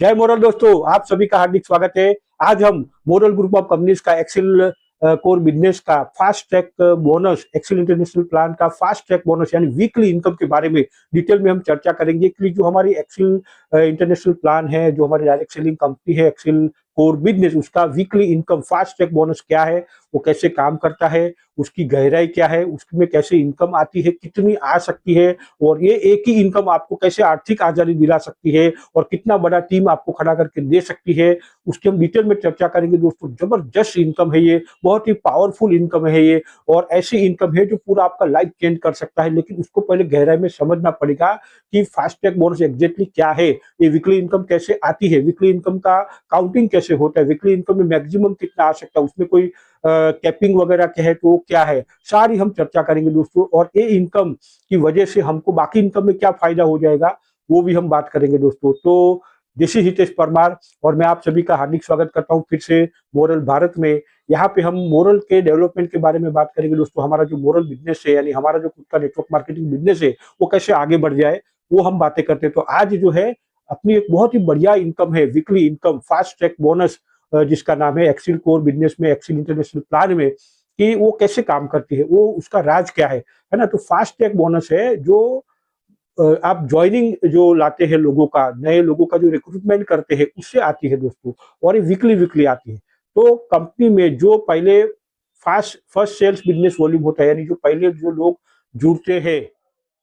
जय मोरल दोस्तों, आप सभी का हार्दिक स्वागत है। आज हम मोरल ग्रुप ऑफ कंपनीज का एक्सेल कोर बिजनेस का fast track bonus, Excel International plan का फास्ट ट्रैक बोनस यानी वीकली इनकम के बारे में डिटेल में हम चर्चा करेंगे कि जो हमारी एक्सेल इंटरनेशनल प्लान है, जो हमारी डायरेक्ट सेलिंग कंपनी है एक्सेल कोर बिजनेस, उसका weekly income fast track bonus क्या है, वो कैसे काम करता है, उसकी गहराई क्या है, उसमें कैसे इनकम आती है, कितनी आ सकती है, और ये एक ही इनकम आपको कैसे आर्थिक आजादी दिला सकती है और कितना बड़ा टीम आपको खड़ा करके दे सकती है, उसकी हम डिटेल में चर्चा करेंगे दोस्तों। जबरदस्त इनकम है ये, बहुत ही पावरफुल इनकम है ये, और ऐसी इनकम है जो पूरा आपका लाइफ चेंज कर सकता है। लेकिन उसको पहले गहराई में समझना पड़ेगा कि फास्ट ट्रैक बोनस एग्जैक्टली क्या है, ये वीकली इनकम कैसे आती है, वीकली इनकम का काउंटिंग कैसे होता है, वीकली इनकम में मैक्सिमम कितना आ सकता है, उसमें कोई कैपिंग वगैरह क्या है तो वो क्या है, सारी हम चर्चा करेंगे दोस्तों। और ये इनकम की वजह से हमको बाकी इनकम में क्या फायदा हो जाएगा वो भी हम बात करेंगे दोस्तों। तो दिस इज हितेश परमार और मैं आप सभी का हार्दिक स्वागत करता हूं फिर से मोरल भारत में। यहाँ पे हम मोरल के डेवलपमेंट के बारे में बात करेंगे दोस्तों। हमारा जो मोरल बिजनेस है, यानी हमारा जो खुद का नेटवर्क मार्केटिंग बिजनेस है, वो कैसे आगे बढ़ जाए वो हम बातें करते हैं। तो आज जो है अपनी एक बहुत ही बढ़िया इनकम है, weekly income fast track bonus, जिसका नाम है एक्सेल कोर बिजनेस में, एक्सेल इंटरनेशनल प्लान में, कि वो कैसे काम करती है, वो उसका राज क्या है ना। तो फास्ट ट्रैक बोनस है जो आप ज्वाइनिंग जो लाते हैं लोगों का, नए लोगों का जो रिक्रूटमेंट करते हैं, उससे आती है दोस्तों। और ये वीकली वीकली आती है। तो कंपनी में जो पहले फर्स्ट सेल्स बिजनेस वॉल्यूम होता है, यानी जो पहले जो लोग जुड़ते हैं,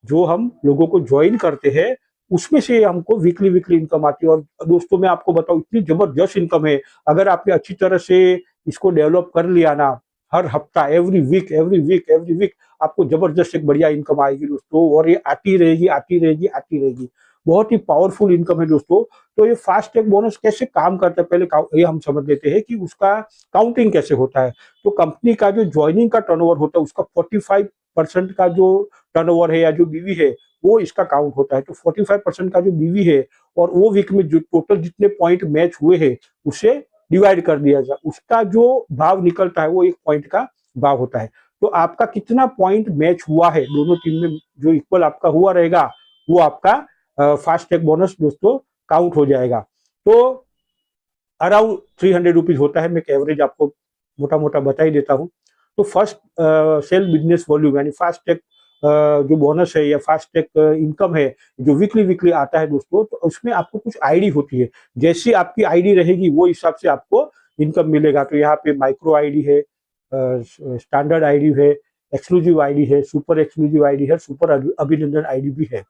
जो हम लोगों को ज्वाइन करते हैं, उसमें से हमको वीकली वीकली इनकम आती है। और दोस्तों मैं आपको बताऊं, इतनी जबरदस्त इनकम है, अगर आपने अच्छी तरह से इसको डेवलप कर लिया ना, हर हफ्ता, एवरी वीक आपको जबरदस्त एक बढ़िया इनकम आएगी दोस्तों। और ये आती रहेगी, आती रहेगी, आती रहेगी। बहुत ही पावरफुल इनकम है दोस्तों। तो ये फास्ट ट्रैक बोनस कैसे काम करता है, पहले ये हम समझ लेते हैं कि उसका काउंटिंग कैसे होता है। तो कंपनी का जो ज्वाइनिंग का टर्नओवर होता है, उसका 45% का जो टर्नओवर है या जो बीवी है, वो इसका काउंट होता है। तो 45% का जो बीवी है, और वो वीक में जो टोटल जितने पॉइंट मैच हुए हैं, उसे डिवाइड कर दिया जाए, उसका जो भाव निकलता है वो एक पॉइंट का भाव होता है। तो आपका कितना पॉइंट मैच हुआ है दोनों टीम में, जो इक्वल आपका हुआ रहेगा, वो आपका फास्ट ट्रैक बोनस दोस्तों काउंट हो जाएगा। तो अराउंड 300 रुपीज होता है। मैं एक एवरेज आपको मोटा मोटा बता ही देता हूँ। तो फर्स्ट सेल बिजनेस वॉल्यूम यानी फास्ट ट्रैक जो बोनस है या फास्ट ट्रैक इनकम है, जो वीकली वीकली आता है दोस्तों, तो उसमें आपको कुछ आईडी होती है। जैसी आपकी आईडी रहेगी वो हिसाब से आपको इनकम मिलेगा। तो यहाँ पे माइक्रो आईडी है, स्टैंडर्ड आईडी है, एक्सक्लूसिव आईडी है, सुपर एक्सक्लूसिव आईडी है, सुपर अभिनंदन आईडी भी है।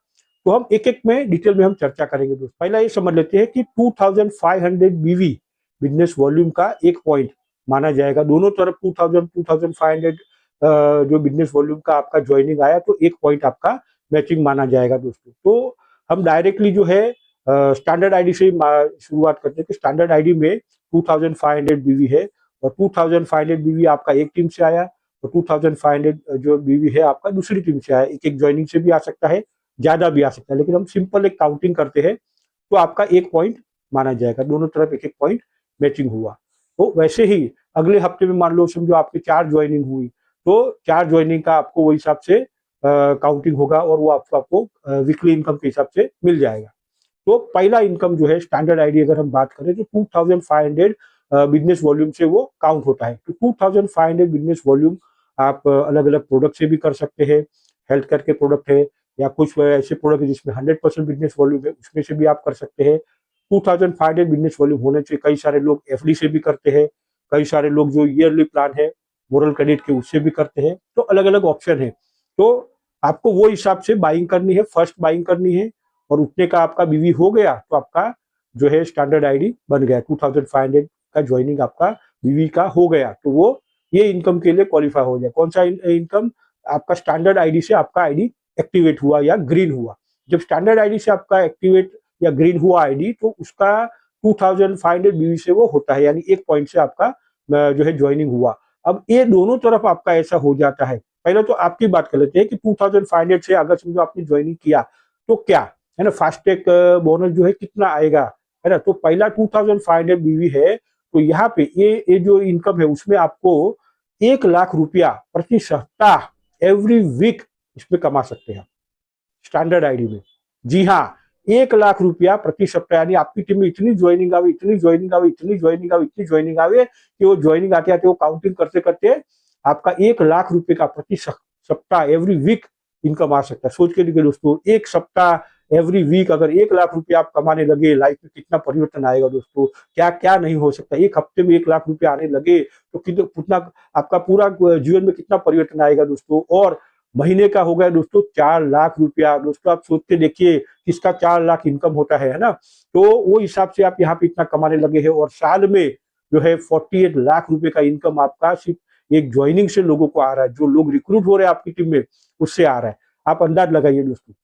तो हम एक एक में डिटेल में हम चर्चा करेंगे दोस्तों। पहला ये समझ लेते हैं कि 2500 बीवी बिजनेस वॉल्यूम का एक पॉइंट माना जाएगा। दोनों तरफ 2500 जो बिजनेस वॉल्यूम का आपका ज्वाइनिंग आया, तो एक पॉइंट आपका मैचिंग माना जाएगा दोस्तों। तो हम डायरेक्टली जो है स्टैंडर्ड आईडी से शुरुआत करते हैं कि स्टैंडर्ड आईडी में 2500 बीवी है, और 2500 बीवी आपका एक टीम से आया, और 2500 जो बीवी है आपका दूसरी टीम से आया। एक एक ज्वाइनिंग से भी आ सकता है, ज्यादा भी आ सकता है, लेकिन हम सिंपल एक काउंटिंग करते हैं तो आपका एक पॉइंट माना जाएगा। दोनों तरफ एक एक पॉइंट मैचिंग हुआ। तो वैसे ही अगले हफ्ते में मान लो समझो आपकी 4 ज्वाइनिंग हुई, तो 4 ज्वाइनिंग का आपको वो हिसाब से काउंटिंग होगा, और वो आपको वीकली इनकम के हिसाब से मिल जाएगा। तो पहला इनकम जो है स्टैंडर्ड आईडी, अगर हम बात करें तो 2500 बिजनेस वॉल्यूम से वो काउंट होता है। तो 2500 बिजनेस वॉल्यूम आप अलग अलग प्रोडक्ट से भी कर सकते हैं। हेल्थ केयर के प्रोडक्ट है, या कुछ ऐसे प्रोडक्ट जिसमें 100% बिजनेस वॉल्यूम है, उसमें से भी आप कर सकते हैं। 2500 बिजनेस वॉल्यूम होने से कई सारे लोग एफडी से भी करते हैं, कई सारे लोग जो ईयरली प्लान है मोरल क्रेडिट के, उससे भी करते हैं। तो अलग अलग ऑप्शन है। तो आपको वो हिसाब से बाइंग करनी है, फर्स्ट बाइंग करनी है, और उतने का आपका बीवी हो गया तो आपका जो है स्टैंडर्ड आईडी बन गया। 2500 का ज्वाइनिंग आपका बीवी का हो गया, तो वो ये इनकम के लिए क्वालिफाई हो जाए। कौन सा इनकम? आपका स्टैंडर्ड आईडी से आपका आईडी एक्टिवेट हुआ या ग्रीन हुआ। जब स्टैंडर्ड आईडी से आपका एक्टिवेट या ग्रीन हुआ आईडी, तो उसका 2500 बीवी से वो होता है, यानी एक पॉइंट से आपका जो है ज्वाइनिंग हुआ। अब ये दोनों तरफ आपका ऐसा हो जाता है। पहले तो आपकी बात कर लेते हैं कि 2500 से अगर समझो आपने ज्वाइनिंग किया तो क्या है ना, फास्ट ट्रैक बोनस जो है कितना आएगा, है ना। तो पहला 2500 बीवी है, तो यहाँ पे ये जो इनकम है उसमें आपको 1 लाख रुपया प्रति सप्ताह, एवरी वीक इसमें कमा सकते हैं स्टैंडर्ड आईडी में। जी हाँ, 1 लाख रुपया प्रति सप्ताह, यानी आपकी टीम में इतनी ज्वाइनिंग आवे, इतनी ज्वाइनिंग आवे, इतनी ज्वाइनिंग आवे, इतनी ज्वाइनिंग आवे कि वो ज्वाइनिंग आते आते वो काउंटिंग करते करते आपका 1 लाख रुपए का प्रति सप्ताह एवरी वीक इनकम आ सकता है। सोच के देखिए दोस्तों, एक सप्ताह एवरी वीक अगर 1 लाख रुपया आप कमाने लगे, लाइफ में कितना परिवर्तन आएगा दोस्तों, क्या क्या नहीं हो सकता। एक हफ्ते में 1 लाख रुपया आने लगे तो कितना आपका पूरा जीवन में कितना परिवर्तन आएगा दोस्तों। और महीने का हो गया दोस्तों 4 लाख रुपया। दोस्तों आप सोच के देखिए किसका 4 लाख इनकम होता है ना। तो वो हिसाब से आप यहाँ पे इतना कमाने लगे हैं, और साल में जो है 48 लाख रुपए का इनकम आपका सिर्फ एक ज्वाइनिंग से लोगों को आ रहा है। जो लोग रिक्रूट हो रहे हैं आपकी टीम में उससे आ रहा है, आप अंदाज लगाइए दोस्तों।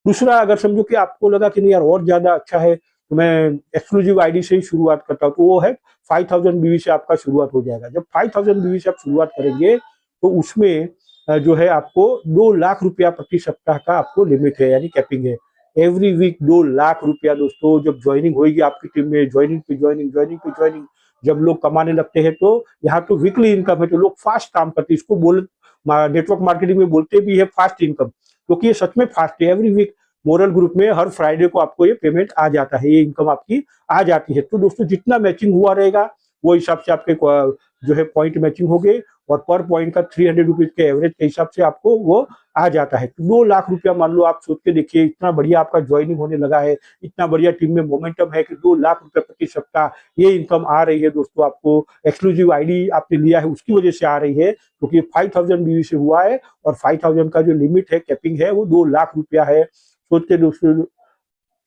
दूसरा, अगर समझो कि आपको लगा कि नहीं यार और ज्यादा अच्छा है तो मैं एक्सक्लूसिव आईडी से ही शुरुआत करता हूँ, तो वो है 5000 बीवी से आपका शुरुआत हो जाएगा। जब 5000 बीवी से आप शुरुआत करेंगे तो उसमें जो है आपको 2 लाख रुपया प्रति सप्ताह का आपको लिमिट है, यानी कैपिंग है। एवरी वीक 2 लाख रुपया दोस्तों जब ज्वाइनिंग होगी आपकी टीम में, ज्वाइनिंग पे ज्वाइनिंग, ज्वाइनिंग पे ज्वाइनिंग जब लोग कमाने लगते हैं, तो यहाँ तो वीकली इनकम है, तो लोग फास्ट काम करते हैं। इसको बोल नेटवर्क मार्केटिंग में बोलते भी है फास्ट इनकम, क्योंकि ये सच में फास्ट है। एवरी वीक मोरल ग्रुप में हर फ्राइडे को आपको ये पेमेंट आ जाता है, ये इनकम आपकी आ जाती है। तो दोस्तों जितना मैचिंग हुआ रहेगा वो हिसाब से आपके जो है पॉइंट मैचिंग हो गए, और पर पॉइंट का 300 रुपीज के एवरेज के हिसाब से आपको वो आ जाता है। तो 2 लाख रुपया मान लो, आप सोच के देखिए इतना बढ़िया आपका ज्वाइनिंग होने लगा है, इतना बढ़िया टीम में मोमेंटम है कि 2 लाख रुपया प्रति सप्ताह ये इनकम आ रही है दोस्तों। आपको एक्सक्लूसिव आईडी आपने लिया है उसकी वजह से आ रही है, क्योंकि 5000 बीवी से हुआ है, और 5000 का जो लिमिट है, कैपिंग है, वो 2 लाख रुपया है। सोच के दोस्तों,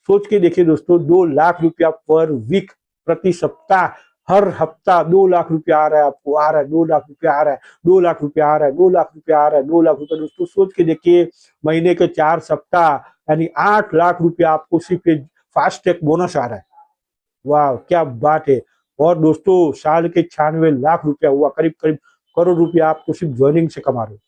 सोच के देखिए दोस्तों, 2 लाख रुपया पर वीक प्रति सप्ताह, हर हफ्ता 2 लाख रुपया आ रहा है आपको, आ रहा है 2 लाख रुपया आ रहा है, 2 लाख रुपया आ रहा है, 2 लाख रुपया आ रहा है, 2 लाख रुपया। दोस्तों सोच के देखिए, महीने के 4 सप्ताह यानी 8 लाख रुपया आपको सिर्फ फास्ट ट्रैक बोनस आ रहा है। वाह क्या बात है। और दोस्तों साल के 96 लाख रुपया हुआ, करीब करीब करोड़ रुपया आपको सिर्फ ज्वाइनिंग से कमा रहे हो।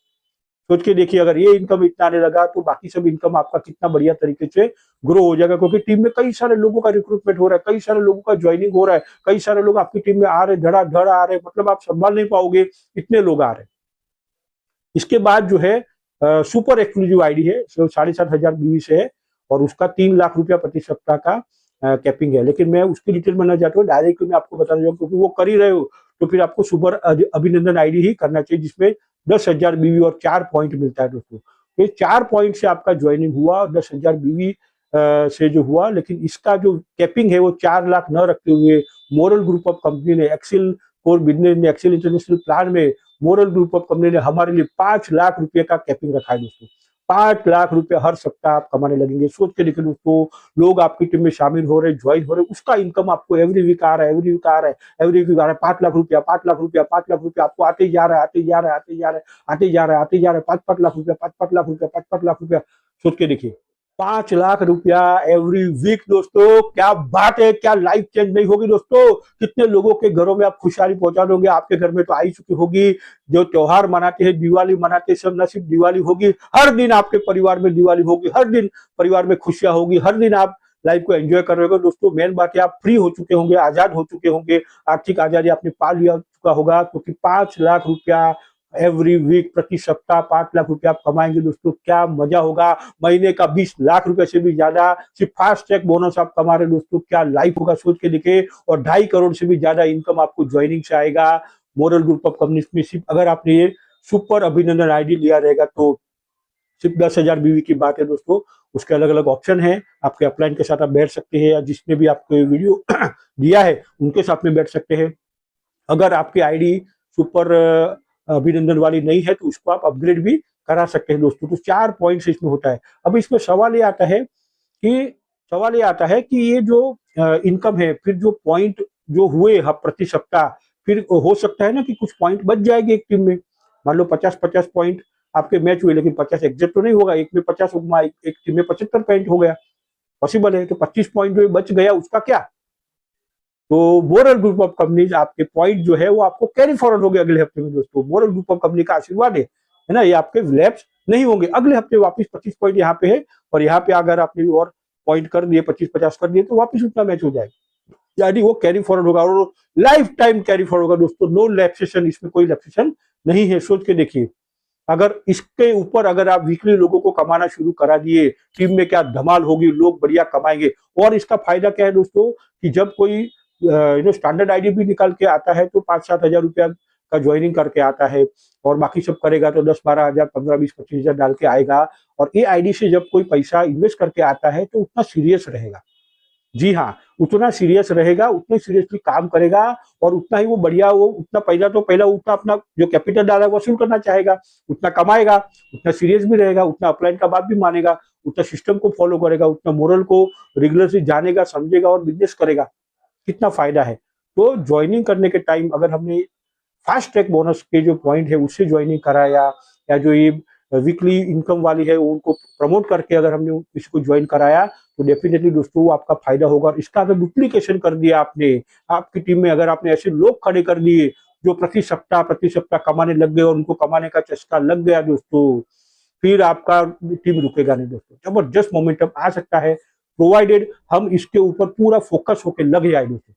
सोच के देखिए, अगर ये इनकम इतना आने लगा तो बाकी सब इनकम आपका कितना बढ़िया तरीके से ग्रो हो जाएगा, क्योंकि टीम में कई सारे लोगों का रिक्रूटमेंट हो रहा है, कई सारे लोगों का ज्वाइनिंग हो रहा है, कई सारे लोग आपकी टीम में आ रहे, धड़ाधड़ आ रहे, मतलब आप संभाल नहीं पाओगे, इतने लोग आ रहे हैं। इसके बाद जो है सुपर एक्सक्लूसिव आईडी है, 7500 बीवी से है, और उसका 3 लाख रुपया प्रति सप्ताह का कैपिंग है। लेकिन मैं उसकी डिटेल में न जाता हूँ, डायरेक्ट मैं आपको बताना चाहूँ, क्योंकि वो कर ही रहे हो तो फिर आपको सुपर अभिनंदन आईडी ही करना चाहिए, जिसमें 10,000 बीवी और 4 पॉइंट मिलता है दोस्तों। ये 4 पॉइंट से आपका ज्वाइनिंग हुआ, 10,000 बीवी से जो हुआ, लेकिन इसका जो कैपिंग है वो 4 लाख न रखते हुए मोरल ग्रुप ऑफ कंपनी ने एक्सेल कोर बिजनेस में, एक्सेल इंटरनेशनल प्लान में मोरल ग्रुप ऑफ कंपनी ने हमारे लिए 5 लाख रुपए का कैपिंग रखा है दोस्तों। 5 लाख रुपए हर सप्ताह आप कमाने लगेंगे। सोच के देखिए दोस्तों, लोग आपकी टीम में शामिल हो रहे, ज्वाइन हो रहे, उसका इनकम आपको एवरी वीक आ रहा है, एवरी वीक आ रहा है, एवरी वीक आ रहा है। 5 लाख रुपया, 5 लाख रुपया, 5 लाख रुपया आपको आते ही जा रहा है, आते ही जा रहा है, आते ही जा रहा है, आते ही जा रहा है, आते ही जा रहा है। 5-5 लाख रुपया, 5-5 लाख रुपया, 5-5 लाख रुपया। सोच के देखिए, 5 लाख रुपया एवरी वीक दोस्तों, क्या बात है, क्या लाइफ चेंज नहीं होगी दोस्तों। कितने लोगों के घरों में आप खुशहाली पहुंचा दोगे। आपके घर में तो आई चुकी होगी, जो त्योहार मनाते हैं, दिवाली मनाते हैं, सब न सिर्फ दिवाली होगी, हर दिन आपके परिवार में दिवाली होगी, हर दिन परिवार में खुशियां होगी, हर दिन आप लाइफ को एंजॉय कर रहे हो दोस्तों। मेन बात है, आप फ्री हो चुके होंगे, आजाद हो चुके होंगे, आर्थिक आजादी आपने पा लिया चुका होगा, क्योंकि 5 लाख रुपया एवरी वीक प्रति सप्ताह 5 लाख रुपया आप कमाएंगे दोस्तों। क्या मजा होगा। महीने का 20 लाख रुपए से भी ज्यादा सिर्फ फास्ट ट्रैक बोनस आप कमा रहे दोस्तों। क्या लाइफ होगा, सोच के देखे। और 2.5 करोड़ से भी ज्यादा इनकम आपको ज्वाइनिंग से आएगा मोरल ग्रुप ऑफ कंपनीज में। सिर्फ अगर आपने ये सुपर अभिनंदन आईडी लिया रहेगा तो सिर्फ 10,000 बीवी की बात है दोस्तों। उसके अलग अलग ऑप्शन है, आपके अपलाइन के साथ आप बैठ सकते हैं, या जिसने भी आपको वीडियो दिया है उनके साथ में बैठ सकते हैं। अगर आपकी आईडी सुपर अभिनंदन वाली नहीं है तो उसको आप अपग्रेड भी करा सकते हैं दोस्तों। तो 4 पॉइंट्स इसमें होता है। अब इसमें सवाल ये आता है कि ये जो इनकम है, फिर जो पॉइंट जो हुए प्रति सप्ताह, फिर हो सकता है ना कि कुछ पॉइंट बच जाएगी एक टीम में। मान लो 50-50 पॉइंट आपके मैच हुए, लेकिन 50 एग्जैक्ट तो नहीं होगा, एक में 50 होगा, एक टीम में 75 पॉइंट हो गया, पॉसिबल है। तो 25 पॉइंट जो बच गया उसका क्या। तो मोरल ग्रुप ऑफ कंपनीज आपके पॉइंट जो है वो आपको कैरी फॉरवर्ड हो गए अगले हफ्ते में दोस्तों। मोरल ग्रुप ऑफ कंपनी का आशीर्वाद है ना, ये आपके लैप्स नहीं होंगे। अगले हफ्ते वापस 25 पॉइंट यहाँ पे है, और यहाँ पे अगर आपने और पॉइंट कर दिए, 25-50 कर दिए, तो वापस उतना मैच हो जाएगा, यानी वो कैरी फॉरवर्ड होगा, और लाइफ टाइम कैरी फॉरवर्ड होगा दोस्तों। नो लैप्सेशन, इसमें कोई लैप्सेशन नहीं है। सोच के देखिए, अगर इसके ऊपर अगर आप वीकली लोगों को कमाना शुरू करा दिए, टीम में क्या धमाल होगी, लोग बढ़िया कमाएंगे। और इसका फायदा क्या है दोस्तों कि जब कोई स्टैंडर्ड आईडी भी निकाल के आता है तो 5-7 हज़ार रुपया का ज्वाइनिंग करके आता है, और बाकी सब करेगा तो 10-12 हज़ार, 15-20-25 हज़ार डाल के आएगा। और ये आईडी से जब कोई पैसा इन्वेस्ट करके आता है तो उतना सीरियस रहेगा। जी हाँ, उतना सीरियस रहेगा, उतने सीरियसली काम करेगा, और उतना ही वो बढ़िया, वो उतना पहला उतना अपना जो कैपिटल डाला है वसूल करना चाहेगा, उतना कमाएगा, उतना सीरियस भी रहेगा, उतना अपलाइन का बात भी मानेगा, उतना सिस्टम को फॉलो करेगा, उतना मोरल को रिगुलरली जानेगा, समझेगा और बिजनेस करेगा। कितना फायदा है। तो ज्वाइनिंग करने के टाइम अगर हमने फास्ट ट्रैक बोनस के जो पॉइंट है उससे ज्वाइनिंग कराया, या जो ये वीकली इनकम वाली है उनको प्रमोट करके अगर हमने किसी को ज्वाइन कराया, तो डेफिनेटली दोस्तों वो आपका फायदा होगा। और इसका अगर डुप्लीकेशन कर दिया आपने, आपकी टीम में अगर आपने ऐसे लोग खड़े कर दिए जो प्रति सप्ताह कमाने लग गए और उनको कमाने का चस्का लग गया दोस्तों, फिर आपका टीम रुकेगा नहीं दोस्तों। जबरदस्त मोमेंटम आ सकता है, प्रोवाइडेड हम इसके ऊपर पूरा फोकस होकर लग जाए दोस्तों।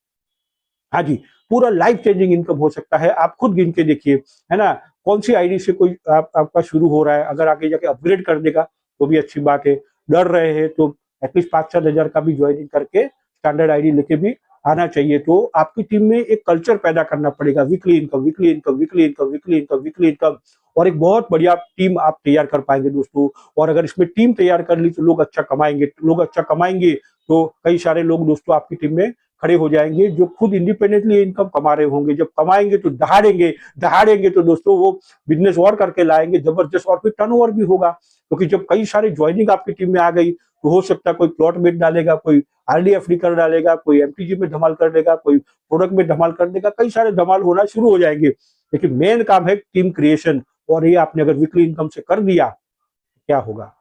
हाँ जी, पूरा लाइफ चेंजिंग इनकम हो सकता है। आप खुद गिन के देखिए, है ना, कौन सी आईडी से कोई आपका शुरू हो रहा है, अगर आगे जाके अपग्रेड कर देगा तो भी अच्छी बात है। डर रहे हैं तो एटलीस्ट 5-7 हज़ार का भी ज्वाइनिंग करके स्टैंडर्ड आईडी लेके भी आना चाहिए। तो आपकी टीम में एक कल्चर पैदा करना पड़ेगा, weekly income, weekly income, weekly income, weekly income, weekly income, और एक बहुत बढ़िया टीम आप तैयार कर पाएंगे दोस्तों। और अगर इसमें टीम तैयार कर ली तो लोग अच्छा कमाएंगे, तो कई सारे लोग दोस्तों आपकी टीम में खड़े हो जाएंगे जो खुद इंडिपेंडेंटली इनकम कमा रहे होंगे। जब कमाएंगे तो दहाड़ेंगे तो दोस्तों वो बिजनेस और करके लाएंगे जबरदस्त, और फिर टर्नओवर भी होगा। क्योंकि जब कई सारे ज्वाइनिंग आपकी टीम में आ गई तो हो सकता है कोई प्लॉट बेट डालेगा, कोई आरडीएफडी कर डालेगा, कोई एमटीजी में धमाल कर देगा, कोई प्रोडक्ट में धमाल कर देगा, कई सारे धमाल होना शुरू हो जाएंगे। लेकिन मेन काम है टीम क्रिएशन, और ये आपने अगर वीकली इनकम से कर दिया क्या होगा।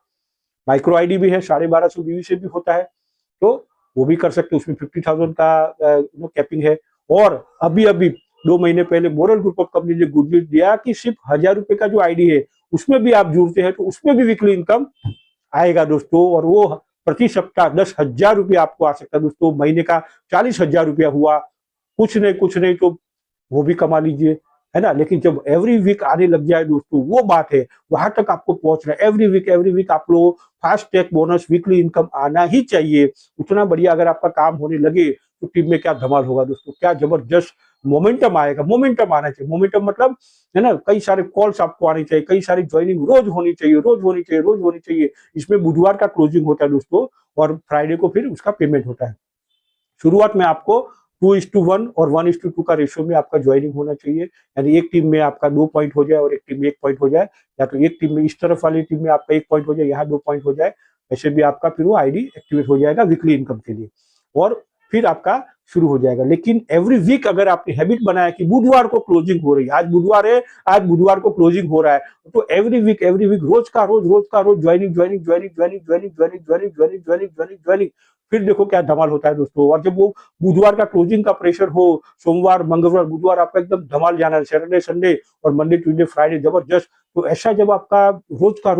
माइक्रो आईडी भी है, 1250 बीवी से भी होता है, तो वो भी कर सकते हैं। उसमें 50,000 का कैपिंग है। और अभी 2 महीने पहले मोरल ग्रुप ऑफ कंपनी ने गुड न्यूज दिया कि सिर्फ 1,000 रुपए का जो आईडी है उसमें भी आप जुड़ते हैं तो उसमें भी वीकली इनकम आएगा दोस्तों। और वो प्रति सप्ताह 10,000 रुपया आपको आ सकता है दोस्तों। महीने का 40,000 रुपया हुआ, कुछ नहीं तो वो भी कमा लीजिए, है ना। लेकिन जब एवरी वीक आने लग जाए दोस्तों, वो बात है, वहां तक आपको पहुंचना है। एवरी वीक आप लोग fast track bonus weekly income आना ही चाहिए। उतना बढ़िया अगर आपका काम होने लगे तो टीम में क्या धमाल होगा दोस्तों, क्या जबरदस्त मोमेंटम आएगा। मोमेंटम आना चाहिए, मोमेंटम मतलब है ना, कई सारे कॉल्स आपको आने चाहिए, कई सारी ज्वाइनिंग रोज होनी चाहिए। इसमें बुधवार का क्लोजिंग होता है दोस्तों, और फ्राइडे को फिर उसका पेमेंट होता है। शुरुआत में आपको 2:1 और 1:2 का रेशियो में आपका ज्वाइनिंग होना चाहिए। यानी एक टीम में आपका 2 पॉइंट हो जाए और एक टीम में 1 पॉइंट हो जाए, या तो एक टीम में इस तरफ वाली टीम में आपका 1 पॉइंट हो जाए, यहाँ 2 पॉइंट हो जाए। ऐसे भी आपका फिर वो आईडी एक्टिवेट हो जाएगा वीकली इनकम के लिए, और फिर आपका शुरू हो जाएगा। लेकिन एवरी वीक अगर आपने हैबिट बनाया कि बुधवार को क्लोजिंग हो रही है, आज बुधवार है, आज बुधवार को क्लोजिंग हो रहा है, तो एवरी वीक रोज का रोज ज्वाइनिंग, फिर देखो क्या धमाल होता है दोस्तों। और जब वो बुधवार का क्लोजिंग का प्रेशर हो, सोमवार, मंगलवार, बुधवार आपका एकदम धमाल जाना है, सैटरडे, संडे और मंडे, ट्यूसडे, फ्राइडे जबरदस्त। तो ऐसा जब आपका रोज का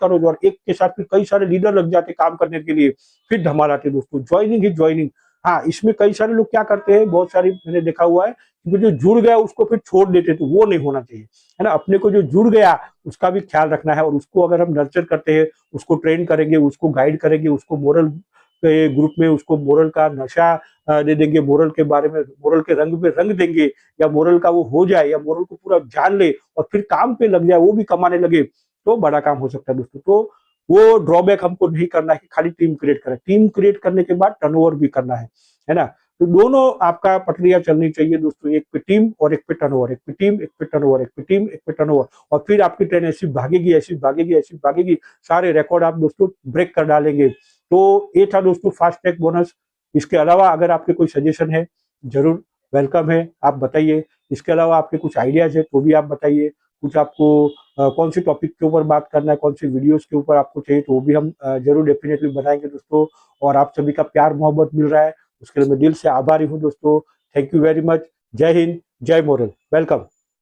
रोज और एक के साथ फिर कई सारे लीडर लग जाते काम करने के लिए, फिर धमाल आते दोस्तों। ज्वाइनिंग ही ज्वाइनिंग। हाँ, इसमें कई सारे लोग क्या करते हैं, बहुत सारी मैंने देखा हुआ है कि जो जुड़ गया उसको फिर छोड़ देते, तो वो नहीं होना चाहिए, है ना। अपने को जो जुड़ गया उसका भी ख्याल रखना है, और उसको अगर हम नर्चर करते हैं, उसको ट्रेन करेंगे, उसको गाइड करेंगे, उसको मोरल ग्रुप में उसको मोरल का नशा दे देंगे, मोरल के बारे में, मोरल के रंग में रंग देंगे, या मोरल का वो हो जाए, या मोरल को पूरा जान ले और फिर काम पे लग जाए, वो भी कमाने लगे, तो बड़ा काम हो सकता है दोस्तों। तो वो ड्रॉबैक हमको नहीं करना है कि खाली टीम क्रिएट करें। टीम क्रिएट करने के बाद टर्नओवर भी करना है ना। तो दोनों आपका प्रक्रिया चलनी चाहिए दोस्तों, एक पे टीम और एक पे टर्नओवर, एक पे टीम, एक पे टर्नओवर, एक पे टीम, एक पे टर्नओवर, और फिर आपकी ट्रेन ऐसी भागेगी, सारे रिकॉर्ड आप दोस्तों ब्रेक कर डालेंगे। तो ये था दोस्तों फास्ट ट्रैक बोनस। इसके अलावा अगर आपके कोई सजेशन है जरूर वेलकम है, आप बताइए। इसके अलावा आपके कुछ आइडियाज है तो भी आप बताइए। कुछ आपको कौन सी टॉपिक के ऊपर बात करना है, कौन सी वीडियोस के ऊपर आपको चाहिए, तो वो भी हम जरूर डेफिनेटली बनाएंगे दोस्तों। और आप सभी का प्यार मोहब्बत मिल रहा है, उसके लिए मैं दिल से आभारी हूँ दोस्तों। Thank you very much. जय हिंद, जय मोरल, वेलकम।